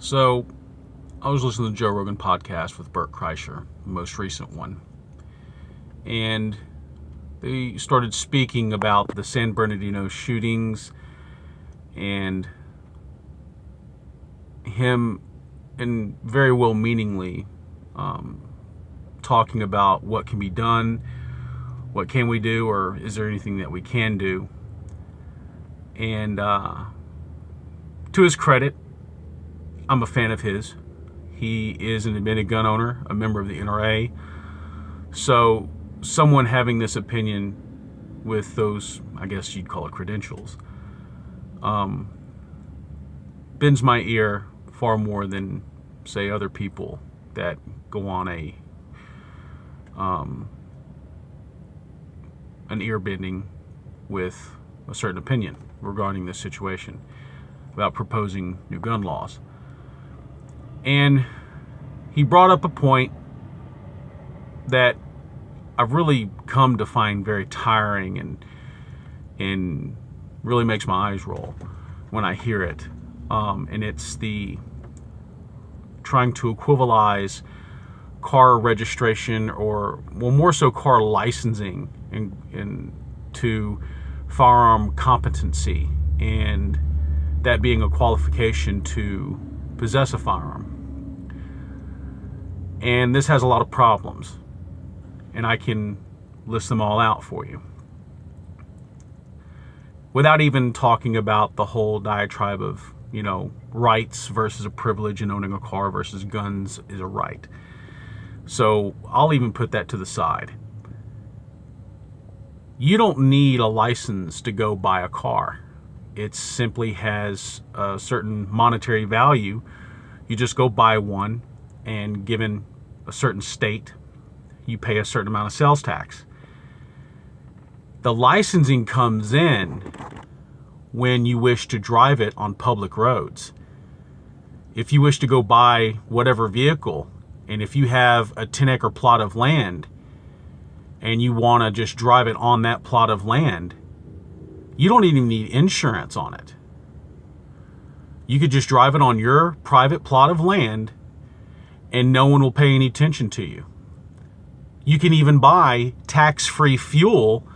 So, I was listening to the Joe Rogan podcast with Bert Kreischer, the most recent one, and they started speaking about the San Bernardino shootings and him, and very well-meaningly, talking about what can be done, what can we do, or is there anything that we can do. And to his credit, I'm a fan of his. He is an admitted gun owner, a member of the NRA. So someone having this opinion with those, I guess you'd call it credentials, bends my ear far more than, say, other people that go on an ear bending with a certain opinion regarding this situation about proposing new gun laws. And he brought up a point that I've really come to find very tiring and really makes my eyes roll when I hear it. And it's the trying to equivalize car registration, or well, more so car licensing, and to firearm competency, and that being a qualification to possess a firearm. And this has a lot of problems, and I can list them all out for you without even talking about the whole diatribe of, rights versus a privilege, and owning a car versus guns is a right. So I'll even put that to the side. You don't need a license to go buy a car. It simply has a certain monetary value. You just go buy one, and given a certain state, you pay a certain amount of sales tax. The licensing comes in when you wish to drive it on public roads. If you wish to go buy whatever vehicle, and if you have a 10-acre plot of land and you want to just drive it on that plot of land, you don't even need insurance on it. You could just drive it on your private plot of land and no one will pay any attention to you. You can even buy tax-free fuel.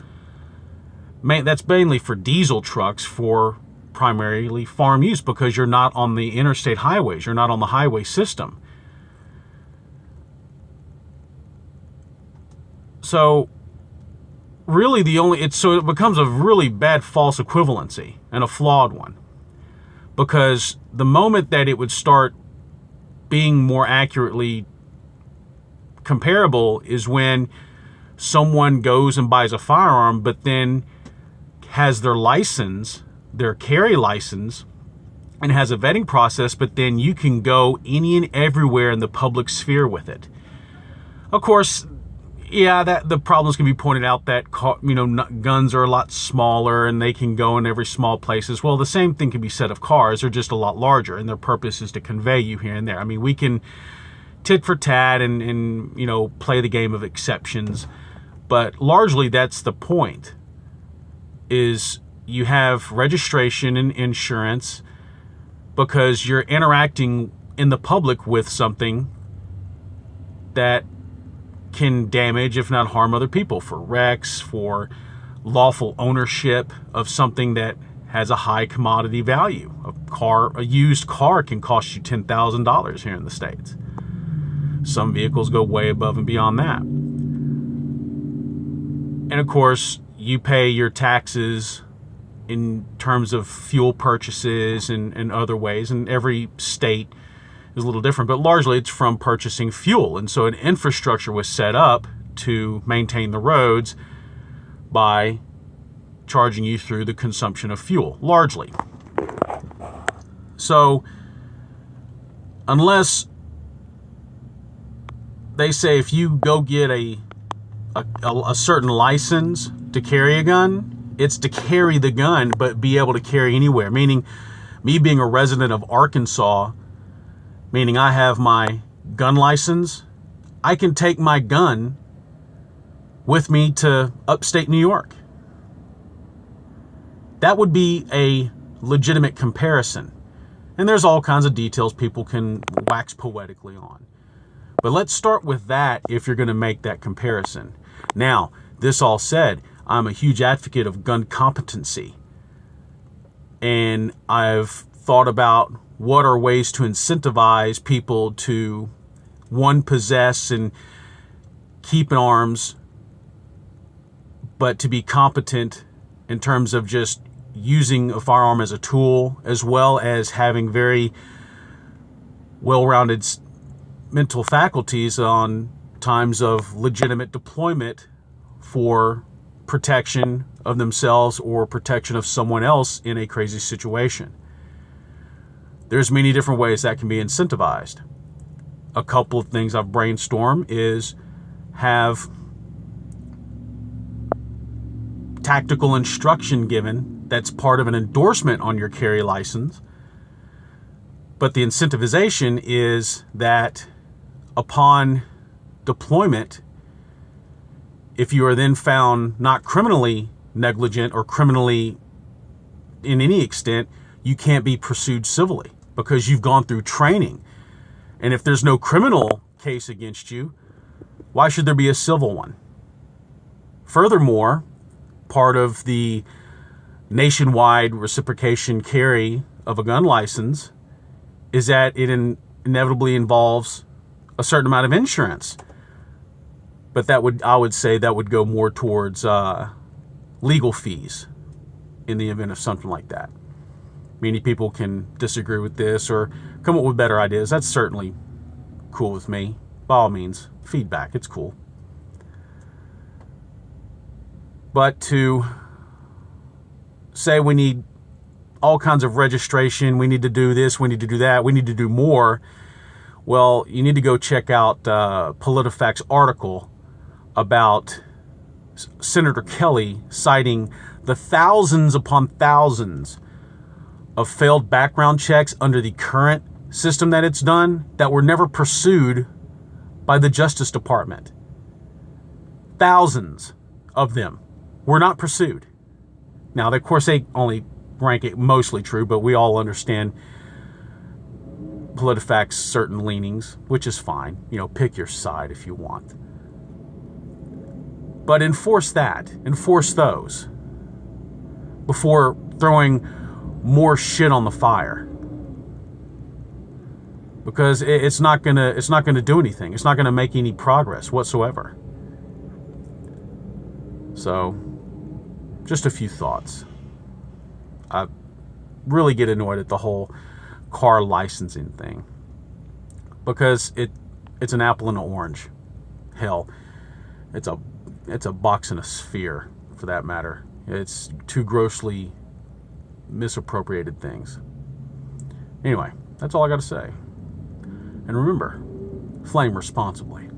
That's mainly for diesel trucks, for primarily farm use, because you're not on the interstate highways. You're not on the highway system. So really it becomes a really bad false equivalency, and a flawed one. Because the moment that it would start being more accurately comparable is when someone goes and buys a firearm, but then has their license, their carry license, and has a vetting process, but then you can go any and everywhere in the public sphere with it. Of course, that the problems can be pointed out that guns are a lot smaller and they can go in every small places. Well, the same thing can be said of cars. They're just a lot larger, and their purpose is to convey you here and there. I mean, we can tit for tat and play the game of exceptions, but largely that's the point. Is you have registration and insurance because you're interacting in the public with something that can damage, if not harm, other people, for wrecks, for lawful ownership of something that has a high commodity value. A used car can cost you $10,000 here in the States. Some vehicles go way above and beyond that. And of course, you pay your taxes in terms of fuel purchases and other ways, and every state is a little different, but largely it's from purchasing fuel. And so an infrastructure was set up to maintain the roads by charging you through the consumption of fuel, largely. So unless they say if you go get a certain license to carry a gun, it's to carry the gun but be able to carry anywhere. Meaning, me being a resident of Arkansas, meaning I have my gun license, I can take my gun with me to upstate New York. That would be a legitimate comparison. And there's all kinds of details people can wax poetically on. But let's start with that if you're going to make that comparison. Now, this all said, I'm a huge advocate of gun competency. And I've thought about what are ways to incentivize people to, one, possess and keep in arms, but to be competent in terms of just using a firearm as a tool, as well as having very well-rounded mental faculties on times of legitimate deployment for protection of themselves or protection of someone else in a crazy situation. There's many different ways that can be incentivized. A couple of things I've brainstormed is have tactical instruction given that's part of an endorsement on your carry license. But the incentivization is that upon deployment, if you are then found not criminally negligent or criminally in any extent, you can't be pursued civilly because you've gone through training. And if there's no criminal case against you, why should there be a civil one? Furthermore, part of the nationwide reciprocation carry of a gun license is that it inevitably involves a certain amount of insurance. But I would say that would go more towards legal fees in the event of something like that. Many people can disagree with this or come up with better ideas. That's certainly cool with me. By all means, feedback, it's cool. But to say we need all kinds of registration, we need to do this, we need to do that, we need to do more, well, you need to go check out PolitiFact's article about Senator Kelly citing the thousands upon thousands of failed background checks under the current system that it's done that were never pursued by the Justice Department. Thousands of them were not pursued. Now, of course, they only rank it mostly true, but we all understand PolitiFact's certain leanings, which is fine. Pick your side if you want. But enforce those before throwing more shit on the fire. Because it's not gonna do anything. It's not gonna make any progress whatsoever. So, just a few thoughts. I really get annoyed at the whole car licensing thing because it's an apple and an orange. Hell, it's a box and a sphere for that matter. It's two grossly misappropriated things. Anyway, that's all I got to say. And remember, flame responsibly.